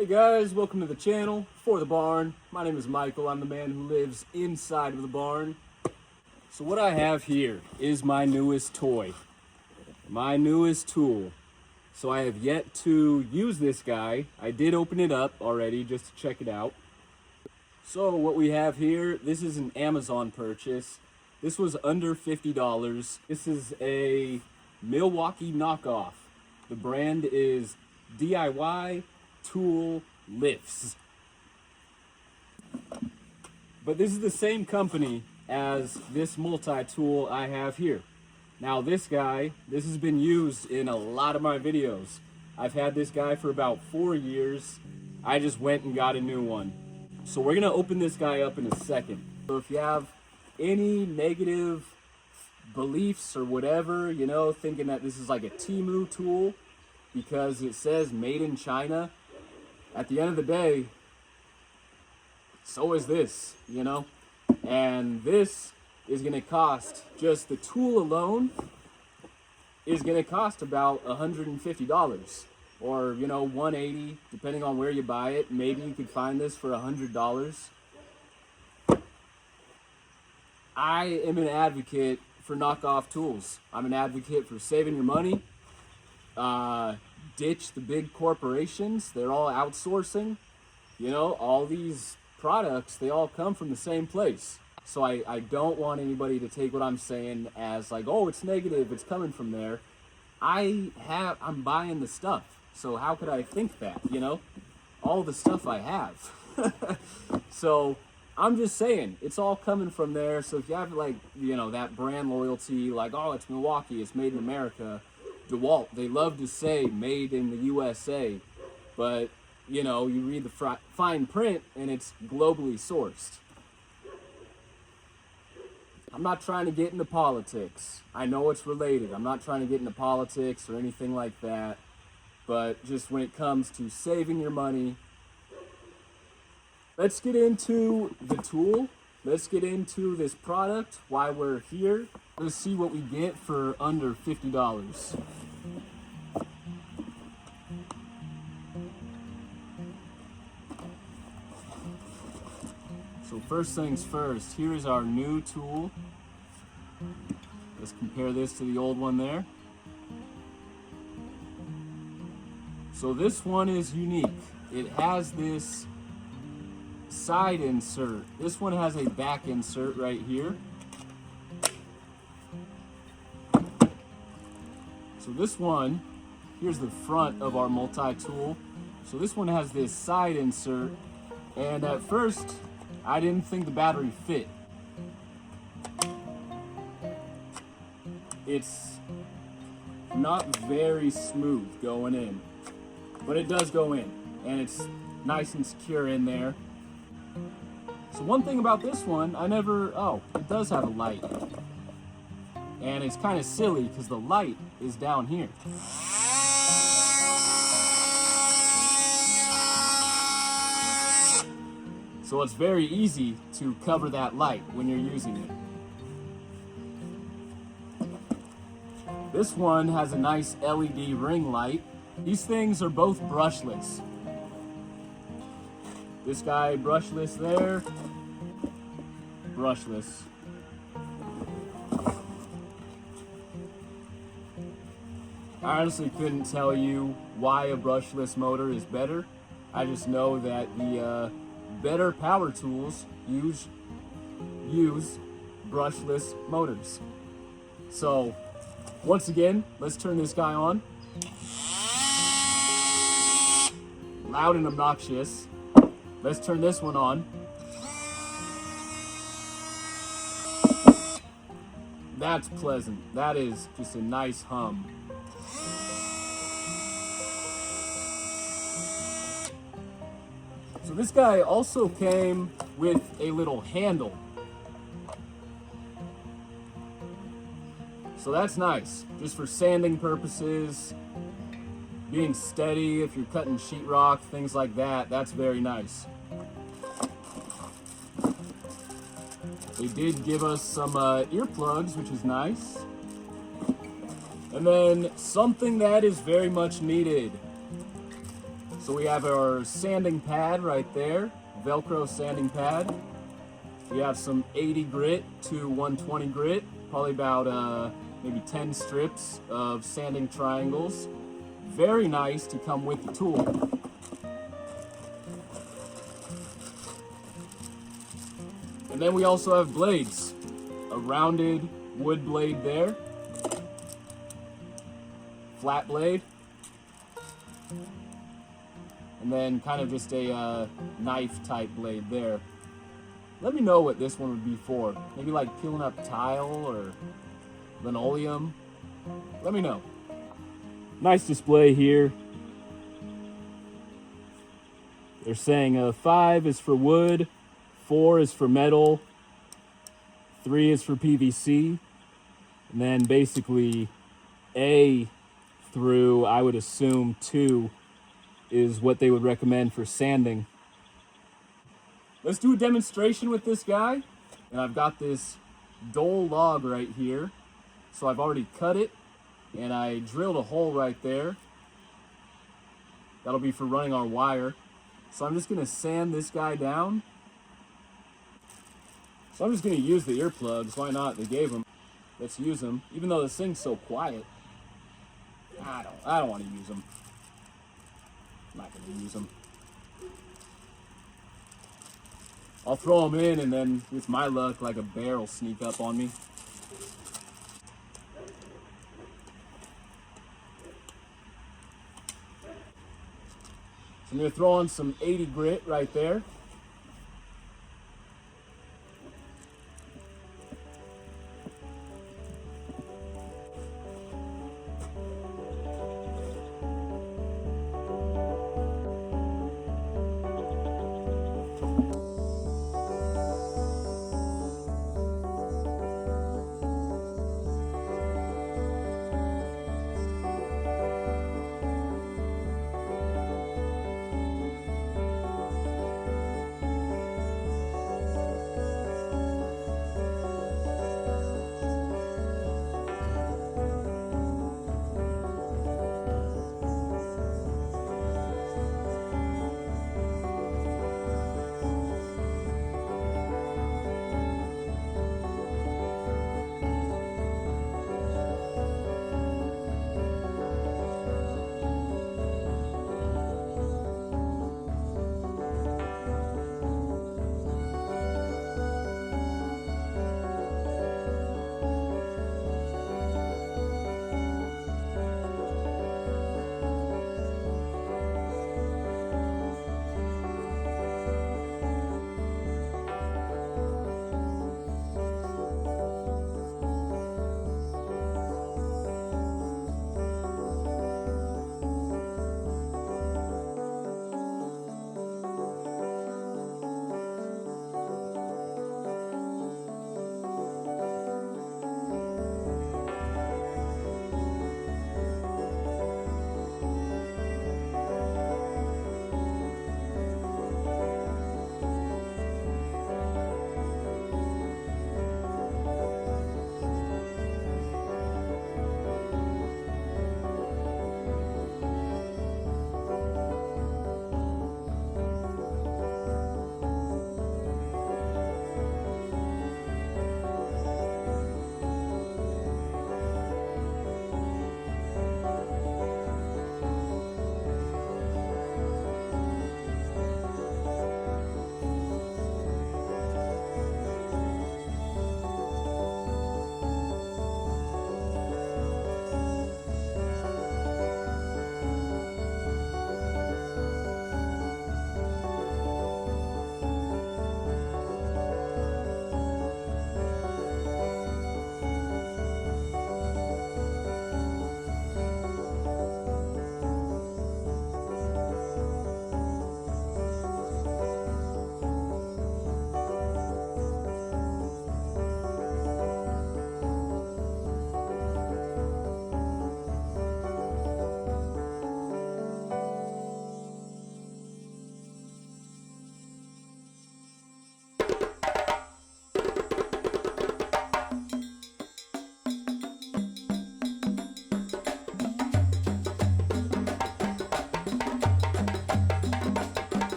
Hey guys, welcome to the channel, For the Barn. My name is Michael, I'm the man who lives inside of the barn. So what I have here is my newest toy, my newest tool. So I have yet to use this guy. I did open it up already just to check it out. So what we have here, this is an Amazon purchase. This was under $50. This is a Milwaukee knockoff. The brand is DIY Tool Lifts. But this is the same company as this multi-tool I have here. Now this has been used in a lot of my videos. I've had this guy for about 4 years. I just went and got a new one. So we're gonna open this guy up in a second. So if you have any negative beliefs or whatever, you know, thinking that this is like a Temu tool because it says made in China, at the end of the day, so is this, you know? And this is gonna cost, just the tool alone is gonna cost about $150 or, you know, $180, depending on where you buy it. Maybe you could find this for $100. I am an advocate for knockoff tools. I'm an advocate for saving your money. Ditch the big corporations. They're all outsourcing. You know, all these products, they all come from the same place. So I don't want anybody to take what I'm saying as like, oh, it's negative, it's coming from there. I'm buying the stuff. So how could I think that, you know? All the stuff I have. So I'm just saying, it's all coming from there. So if you have like, you know, that brand loyalty, like, oh, it's Milwaukee, it's made in America. DeWalt, they love to say made in the USA, but you know, you read the fine print and it's globally sourced. I'm not trying to get into politics. I know it's related. I'm not trying to get into politics or anything like that, but just when it comes to saving your money, let's get into the tool. Let's get into this product, why we're here. Let's see what we get for under $50. So first things first, here is our new tool. Let's compare this to the old one there. So this one is unique. It has this side insert. This one has a back insert right here. So this one, here's the front of our multi-tool. So this one has this side insert, and at first I didn't think the battery fit. It's not very smooth going in, but it does go in, and it's nice and secure in there. So one thing about this one, it does have a light. And it's kind of silly because the light is down here. So it's very easy to cover that light when you're using it. This one has a nice LED ring light. These things are both brushless. This guy brushless there, brushless. I honestly couldn't tell you why a brushless motor is better. I just know that the better power tools use brushless motors. So once again, let's turn this guy on. Loud and obnoxious. Let's turn this one on. That's pleasant. That is just a nice hum. So this guy also came with a little handle. So that's nice, just for sanding purposes, being steady if you're cutting sheetrock, things like that, that's very nice. They did give us some earplugs, which is nice. And then something that is very much needed, So we have our sanding pad right there, Velcro sanding pad. We have some 80 grit to 120 grit, probably about maybe 10 strips of sanding triangles. Very nice to come with the tool. And then we also have blades. A rounded wood blade there. Flat blade. And then kind of just a knife type blade there. Let me know what this one would be for. Maybe like peeling up tile or linoleum. Let me know. Nice display here. They're saying 5 is for wood, 4 is for metal, 3 is for PVC, and then basically A through, I would assume, 2 is what they would recommend for sanding. Let's do a demonstration with this guy. And I've got this dole log right here. So I've already cut it and I drilled a hole right there. That'll be for running our wire. So I'm just gonna sand this guy down. So I'm just gonna use the earplugs. Why not? They gave them. Let's use them. Even though this thing's so quiet, I don't want to use them. I'm not gonna use them. I'll throw them in, and then with my luck, like a bear will sneak up on me. So I'm gonna throw on some 80 grit right there.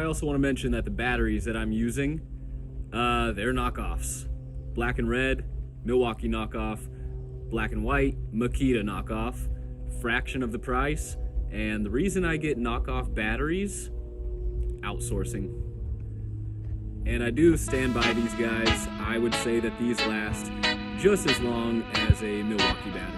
also want to mention that the batteries that I'm using, they're knockoffs. Black and red, Milwaukee knockoff. Black and white, Makita knockoff. Fraction of the price. And the reason I get knockoff batteries, outsourcing. And I do stand by these guys. I would say that these last just as long as a Milwaukee battery.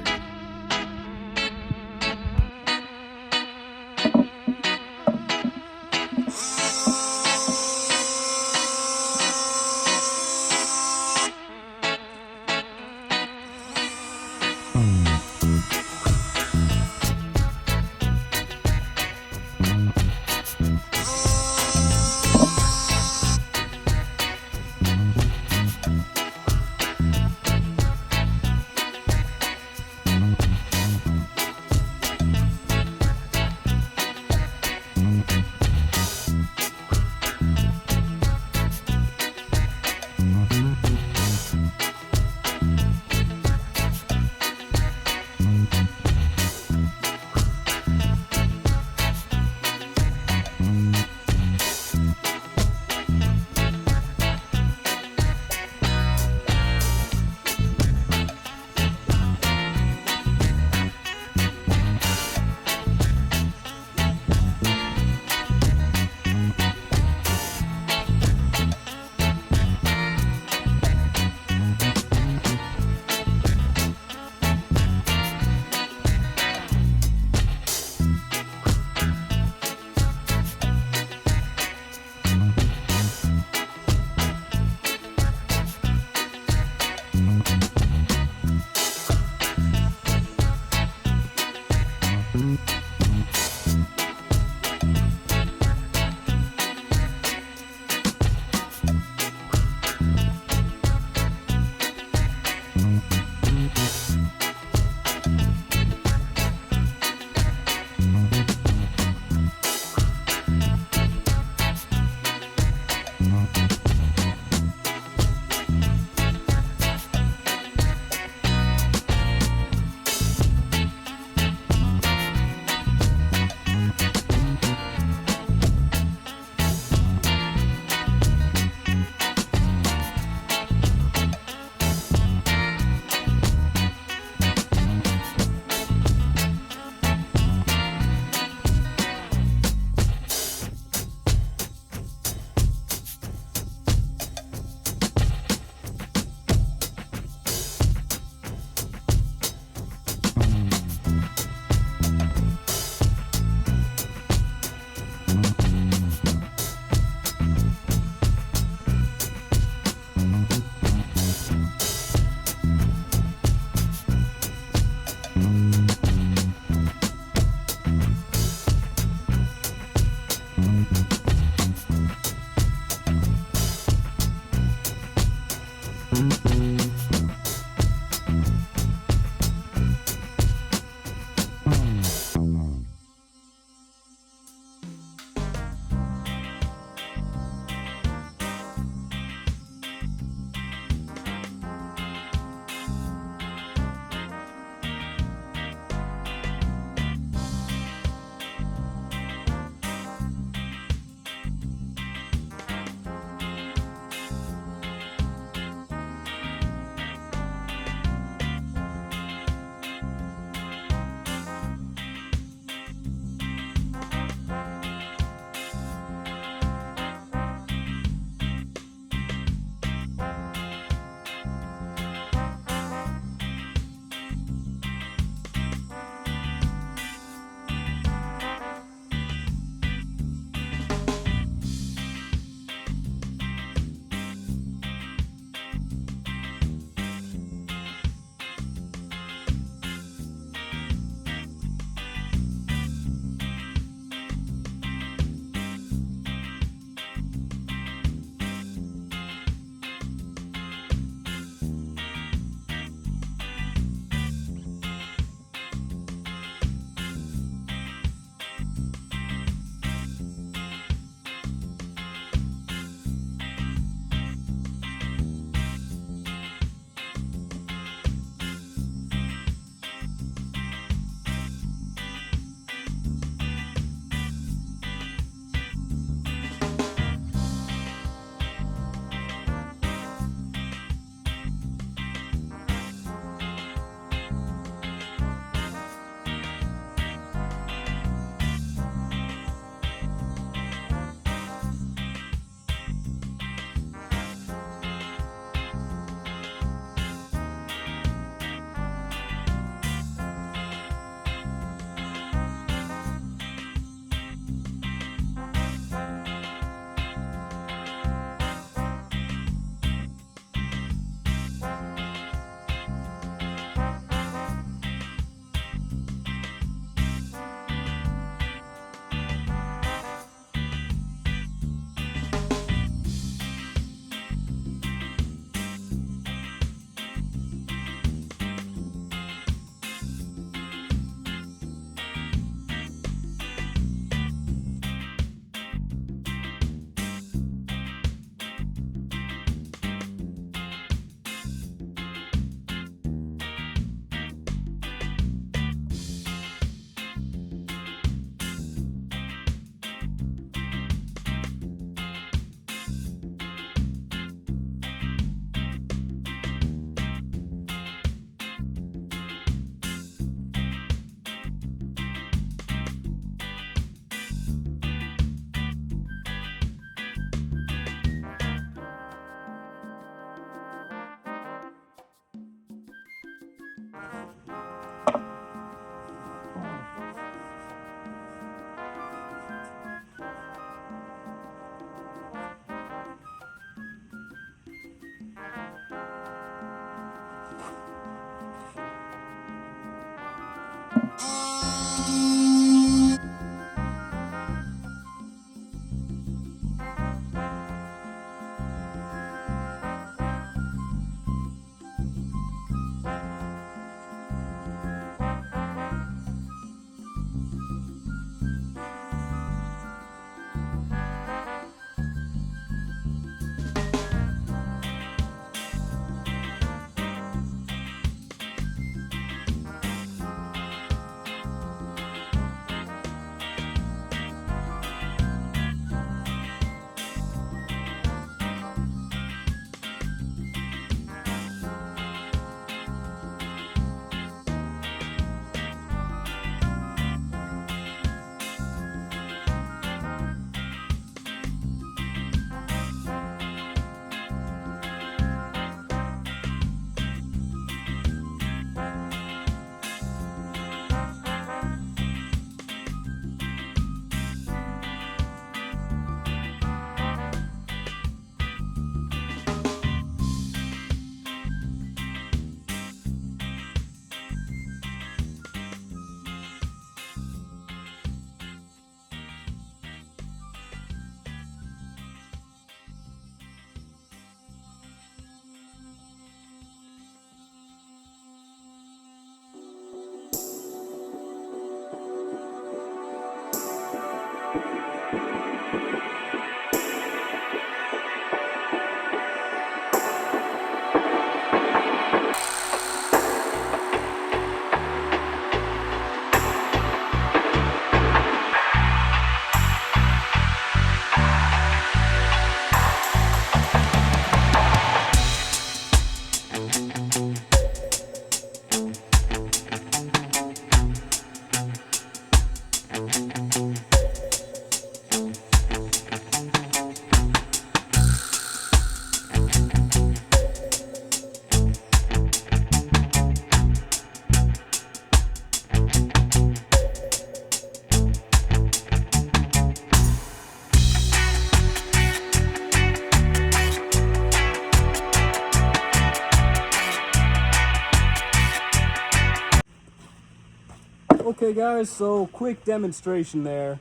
Okay guys, so quick demonstration there.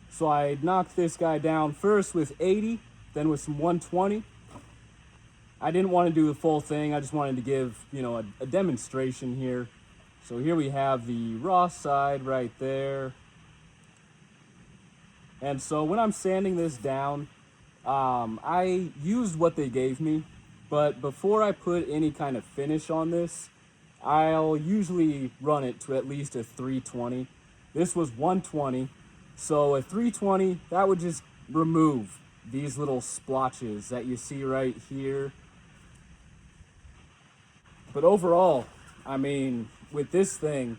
So I knocked this guy down first with 80, then with some 120. I didn't want to do the full thing, I just wanted to give, a demonstration here. So here we have the raw side right there. And so when I'm sanding this down, I used what they gave me, but before I put any kind of finish on this, I'll usually run it to at least a 320. This was 120, so a 320, that would just remove these little splotches that you see right here. But overall, I mean, with this thing,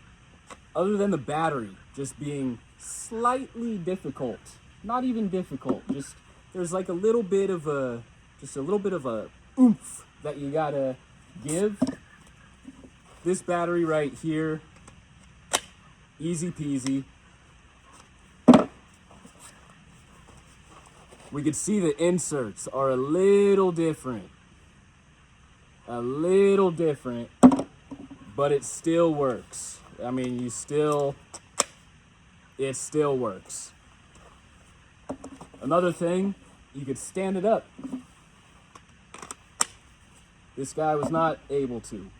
other than the battery just being slightly difficult, not even difficult, just there's like a little bit of a oomph that you gotta give. This battery right here, easy peasy. We could see the inserts are a little different, but it still works. I mean, it still works. Another thing, you could stand it up. This guy was not able to.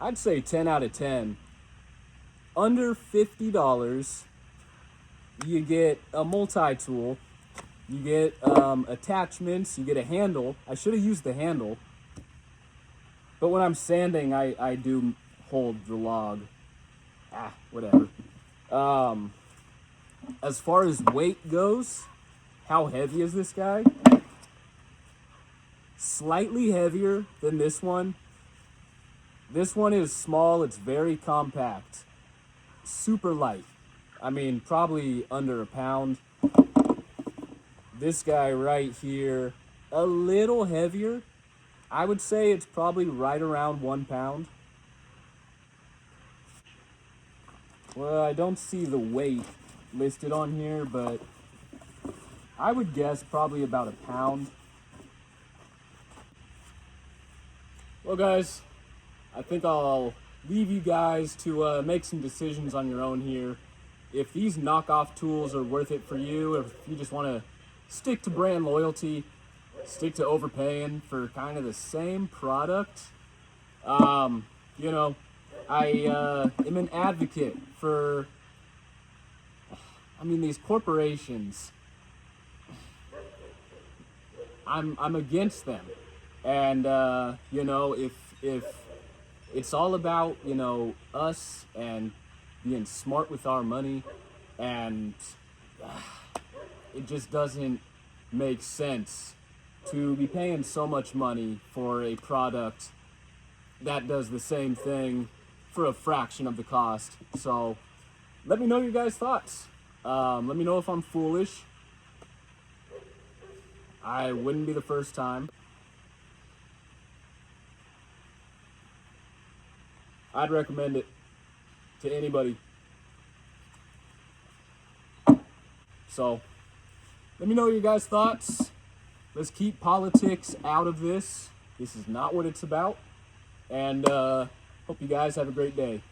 I'd say 10 out of 10. Under $50, you get a multi-tool, you get attachments, you get a handle. I should have used the handle, but when I'm sanding, I do hold the log. Whatever. As far as weight goes, how heavy is this guy? Slightly heavier than this one. This one is small, it's very compact, super light. I mean, probably under a pound. This guy right here, a little heavier. I would say it's probably right around 1 pound. Well, I don't see the weight listed on here, but I would guess probably about a pound. Well, guys, I think I'll leave you guys to make some decisions on your own here. If these knockoff tools are worth it for you, if you just want to stick to brand loyalty, stick to overpaying for kind of the same product, I am an advocate for, these corporations. I'm against them. And, if it's all about, us and being smart with our money, and it just doesn't make sense to be paying so much money for a product that does the same thing for a fraction of the cost. So let me know your guys' thoughts. Let me know if I'm foolish. I wouldn't be the first time. I'd recommend it to anybody. So let me know your guys' thoughts. Let's keep politics out of this. This is not what it's about. And hope you guys have a great day.